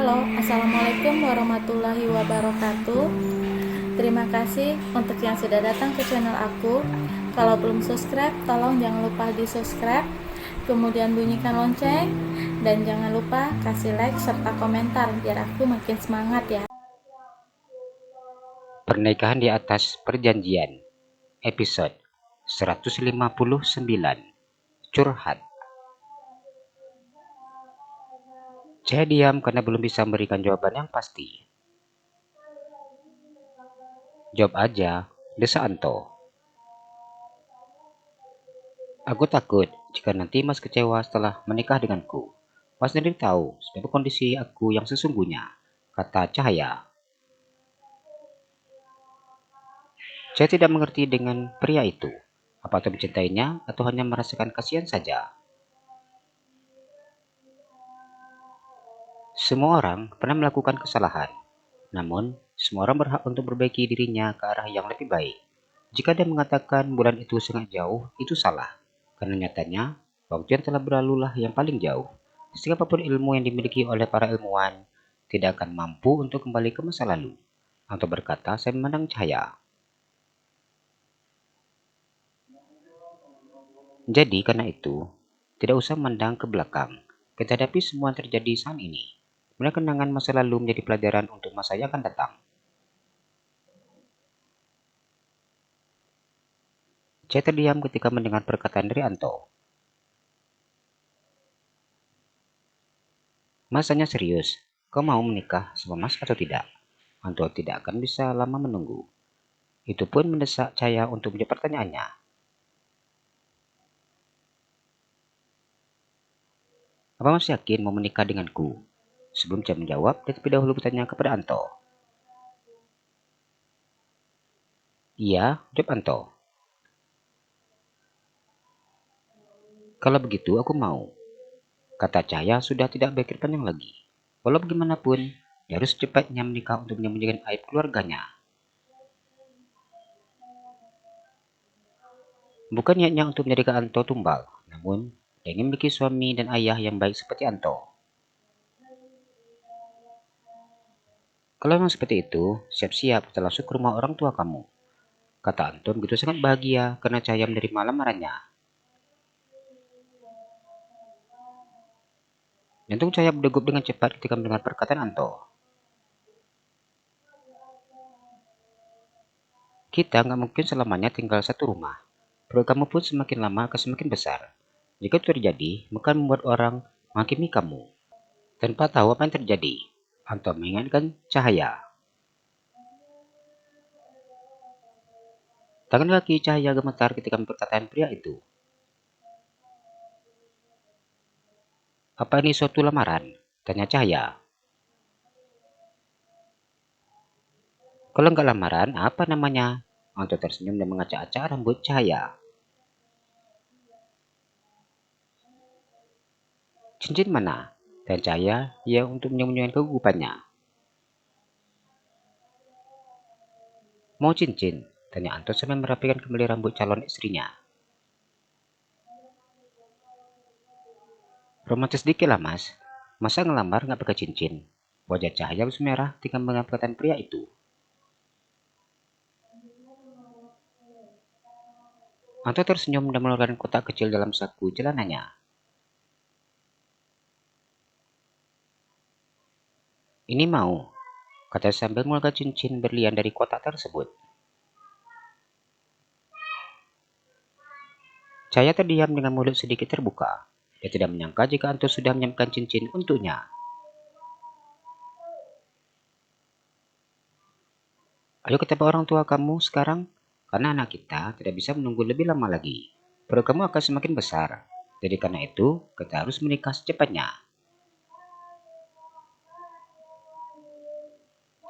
Halo, Assalamualaikum warahmatullahi wabarakatuh. Terima kasih untuk yang sudah datang ke channel aku. Kalau belum subscribe, tolong jangan lupa di subscribe, kemudian bunyikan lonceng, dan jangan lupa kasih like serta komentar biar aku makin semangat ya. Pernikahan di atas perjanjian, episode 159, curhat. Saya diam karena belum bisa memberikan jawaban yang pasti. Jawab aja, desa Anto. Aku takut jika nanti Mas kecewa setelah menikah denganku. Mas sendiri tahu sebab kondisi aku yang sesungguhnya, kata Cahaya. Saya tidak mengerti dengan pria itu. Apa itu mencintainya atau hanya merasakan kasihan saja? Semua orang pernah melakukan kesalahan. Namun, semua orang berhak untuk memperbaiki dirinya ke arah yang lebih baik. Jika dia mengatakan bulan itu sangat jauh, itu salah. Karena nyatanya, waktu yang telah berlalulah yang paling jauh. Sehingga apapun ilmu yang dimiliki oleh para ilmuwan, tidak akan mampu untuk kembali ke masa lalu. Atau berkata, saya memandang cahaya. Jadi, karena itu, tidak usah memandang ke belakang. Kita hadapi semua yang terjadi saat ini. Kemudian kenangan masa lalu menjadi pelajaran untuk masa yang akan datang. Saya terdiam ketika mendengar perkataan dari Anto. Mas hanya serius, kau mau menikah sama Mas atau tidak? Anto tidak akan bisa lama menunggu. Itu pun mendesak Cahaya untuk menjawab pertanyaannya. Apa Mas yakin mau menikah denganku? Sebelum saya menjawab, dia terlebih dahulu bertanya kepada Anto. Iya, jawab Anto. Kalau begitu aku mau, kata Cahaya sudah tidak berpikir panjang lagi. Walau bagaimanapun, dia harus secepatnya menikah untuk menyembunyikan aib keluarganya. Bukan niatnya untuk menjadikan Anto tumbal, namun dia ingin memiliki suami dan ayah yang baik seperti Anto. Kalau memang seperti itu, siap-siap kita langsung ke rumah orang tua kamu, kata Anto begitu sangat bahagia karena Cahaya menerima lamarannya. Jantung Cahaya berdegup dengan cepat ketika mendengar perkataan Anto. Kita nggak mungkin selamanya tinggal satu rumah. Perut kamu pun semakin lama akan semakin besar. Jika itu terjadi, maka membuat orang menghakimi kamu. Tanpa tahu apa yang terjadi, Anto mengingatkan Cahaya. Tangan kaki Cahaya gemetar ketika perkataan pria itu. Apa ini suatu lamaran? Tanya Cahaya. Kalau nggak lamaran, apa namanya? Anto tersenyum dan mengacak-acak rambut Cahaya. Cincin mana? Dan Cahaya yang untuk menyembunyikan kegugupannya. Mau cincin? Tanya Anto sambil merapikan kembali rambut calon istrinya. Romantis dikit lah mas. Masa ngelamar nggak pakai cincin? Wajah Cahaya harus merah ketika mendengar perkataan pria itu. Anto tersenyum dan mengeluarkan kotak kecil dalam saku celananya. Ini mau, kata sambil mengeluarkan cincin berlian dari kotak tersebut. Cahaya terdiam dengan mulut sedikit terbuka. Dia tidak menyangka jika Anto sudah menyiapkan cincin untuknya. Ayo ke tempat orang tua kamu sekarang, karena anak kita tidak bisa menunggu lebih lama lagi. Perut kamu akan semakin besar. Jadi karena itu, kita harus menikah secepatnya.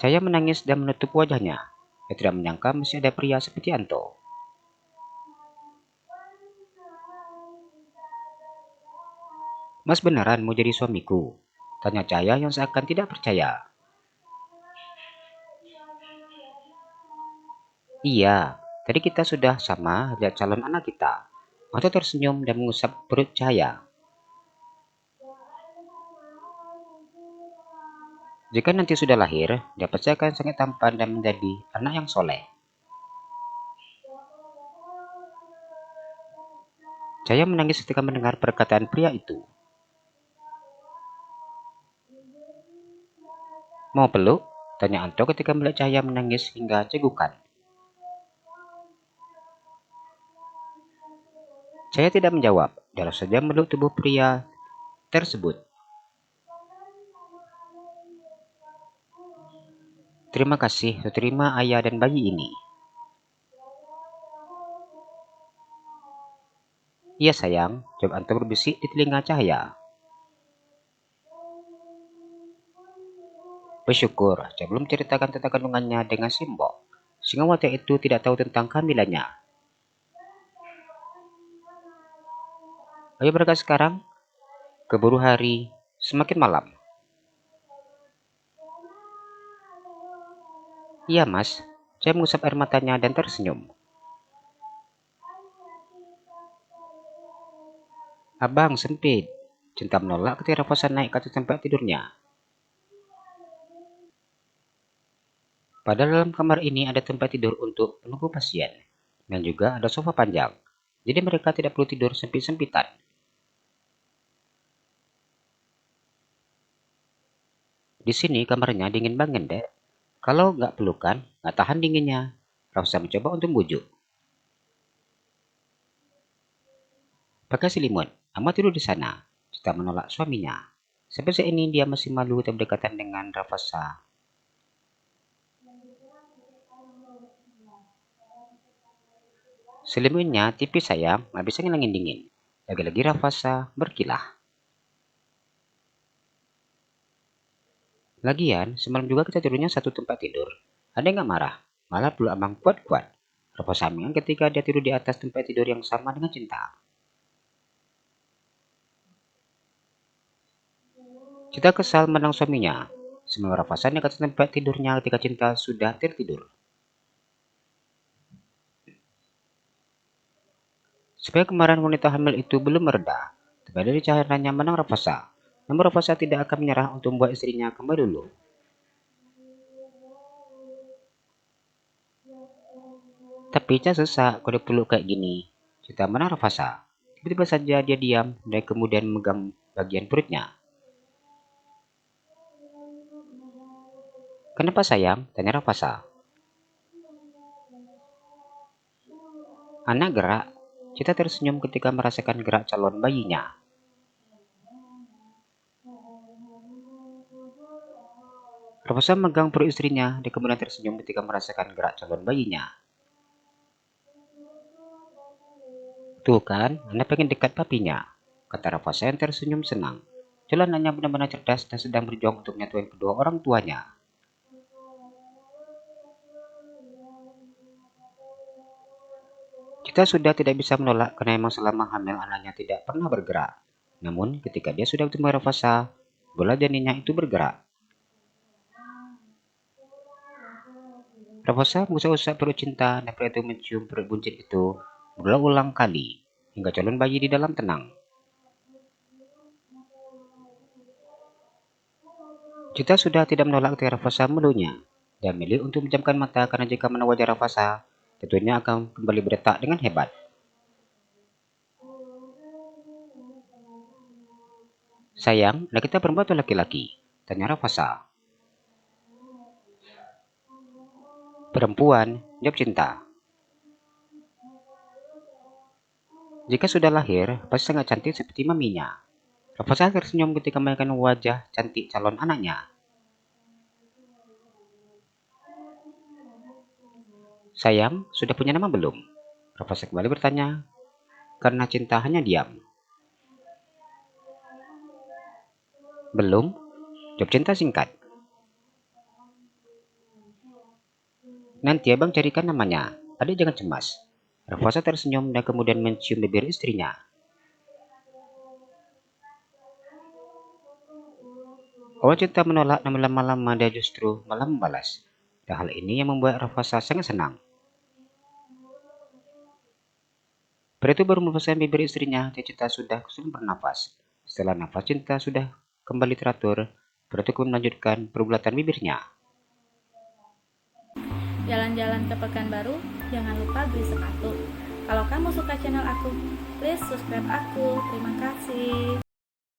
Saya menangis dan menutup wajahnya. Dia tidak menyangka masih ada pria seperti Anto. Mas beneran mau jadi suamiku? Tanya Cahaya yang seakan tidak percaya. Iya, tadi kita sudah sama lihat calon anak kita. Anto tersenyum dan mengusap perut Cahaya. Jika nanti sudah lahir, dia pasti akan sangat tampan dan menjadi anak yang soleh. Cahaya menangis ketika mendengar perkataan pria itu. Mau peluk? Tanya Anto ketika melihat Cahaya menangis hingga cegukan. Cahaya tidak menjawab, dia saja meluk tubuh pria tersebut. Terima kasih, terima ayah dan bayi ini. Iya sayang, jawab Anto berbisik di telinga Cahaya. Bersyukur, Cahaya belum ceritakan tentang kandungannya dengan Simbok, sehingga wanita itu tidak tahu tentang kehamilannya. Ayo berangkat sekarang, keburu hari semakin malam. Iya mas, Cahaya mengusap air matanya dan tersenyum. Abang, sempit. Cinta menolak ketika Rafasan naik ke atas tempat tidurnya. Pada dalam kamar ini ada tempat tidur untuk penunggu pasien, dan juga ada sofa panjang. Jadi mereka tidak perlu tidur sempit-sempitan. Di sini kamarnya dingin banget, dek. Kalau nggak pelukan, nggak tahan dinginnya. Rafasan mencoba untuk membujuk. Pakai selimut, Ama tidur di sana. Cinta menolak suaminya. Sampai saat ini dia masih malu dan berdekatan dengan Rafasa. Selimutnya tipis sayang, nggak bisa ngilangin dingin. Lagi-lagi Rafasa berkilah. Lagian, semalam juga kita tidurnya satu tempat tidur. Ada nggak marah? Malah peluk abang kuat-kuat. Rafasa sampingan ketika dia tidur di atas tempat tidur yang sama dengan Cinta. Cinta kesal menang suaminya. Semua Rafasa naik ke atas tempat tidurnya ketika Cinta sudah tertidur. Supaya kemarahan wanita hamil itu belum mereda, tiba dari cahayanya menang Rafasa. Namun Rafasa tidak akan menyerah untuk membuat istrinya kembali dulu. Tapi Ca sesak kalau dipeluk kayak gini. Cinta menang Rafasa. Tiba-tiba saja dia diam dan kemudian memegang bagian perutnya. Kenapa sayang? Tanya Rafasa. Anak gerak. Cinta tersenyum ketika merasakan gerak calon bayinya. Rafasa memegang perut istrinya dan kemudian tersenyum ketika merasakan gerak calon bayinya. Tuh kan, Anda pengen dekat papinya, kata Rafasa yang tersenyum senang. Calon anaknya benar-benar cerdas dan sedang berjuang untuk menyatukan kedua orang tuanya. Kita sudah tidak bisa menolak karena memang selama hamil anaknya tidak pernah bergerak. Namun ketika dia sudah bertemu Rafasa, bola janinnya itu bergerak. Rafasa mengusap-usap perut Cinta dan pria itu mencium perut buncit itu berulang-ulang kali hingga calon bayi di dalam tenang. Cinta sudah tidak menolak ketika Rafasa meluknya dan milih untuk menjamkan mata karena jika menang wajah Rafasa, tentunya akan kembali berdetak dengan hebat. Sayang, anak kita perempuan atau laki-laki? Tanya Rafasa. Perempuan, jawab Cinta. Jika sudah lahir, pasti sangat cantik seperti maminya. Rafasa tersenyum ketika melihat wajah cantik calon anaknya. Sayang, sudah punya nama belum? Rafasa kembali bertanya, karena Cinta hanya diam. Belum, jawab Cinta singkat. Nanti abang carikan namanya. Adik jangan cemas. Rafasa tersenyum dan kemudian mencium bibir istrinya. Awal Cinta menolak namun lama-lama dia justru malah membalas. Dan hal ini yang membuat Rafasa sangat senang. Pria itu baru melepaskan bibir istrinya dan Cinta sudah kesulitan bernafas. Setelah nafas Cinta sudah kembali teratur, Berikut melanjutkan pergulatan bibirnya. Jalan-jalan ke Pekanbaru, jangan lupa beli sepatu. Kalau kamu suka channel aku, please subscribe aku. Terima kasih.